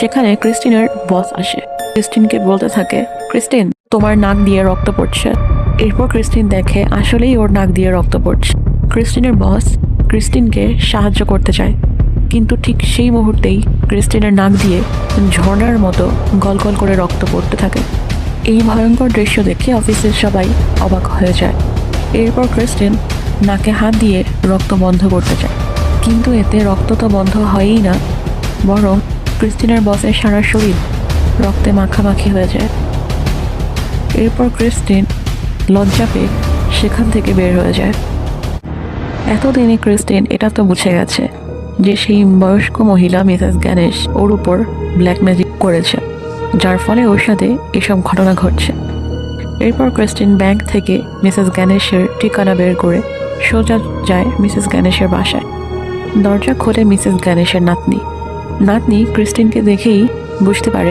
সেখানে ক্রিস্টিনের বস আসে। ক্রিস্টিনকে বলতে থাকে, ক্রিস্টিন, তোমার নাক দিয়ে রক্ত পড়ছে। এরপর ক্রিস্টিন দেখে আসলেই ওর নাক দিয়ে রক্ত পড়ছে। ক্রিস্টিনের বস ক্রিস্টিনকে সাহায্য করতে চায়, কিন্তু ঠিক সেই মুহূর্তেই ক্রিস্টিনের নাক দিয়ে ঝর্ণার মতো গলগল করে রক্ত পড়তে থাকে। এই ভয়ঙ্কর দৃশ্য দেখে অফিসের সবাই অবাক হয়ে যায়। এরপর ক্রিস্টিন নাকে হাত দিয়ে রক্ত বন্ধ করতে চায়, কিন্তু এতে রক্ত তো বন্ধ হয়ই না, বরং ক্রিস্টিনের বসের সারা শরীর রক্তে মাখামাখি হয়ে যায়। এরপর ক্রিস্টিন লজ্জা পেয়ে সেখান থেকে বের হয়ে যায়। এতদিনে ক্রিস্টিন এটা তো বুঝে গেছে যে সেই বয়স্ক মহিলা মিসেস গ্যানেশ ওর উপর ব্ল্যাক ম্যাজিক করেছে, যার ফলে ওর সাথে এসব ঘটনা ঘটছে। এরপর ক্রিস্টিন ব্যাংক থেকে মিসেস গ্যানেশের ঠিকানা বের করে সোজা যায় মিসেস গ্যানেশের বাসায়। দরজা খোলে মিসেস গ্যানেশের নাতনি। নাতনি ক্রিস্টিনকে দেখেই বুঝতে পারে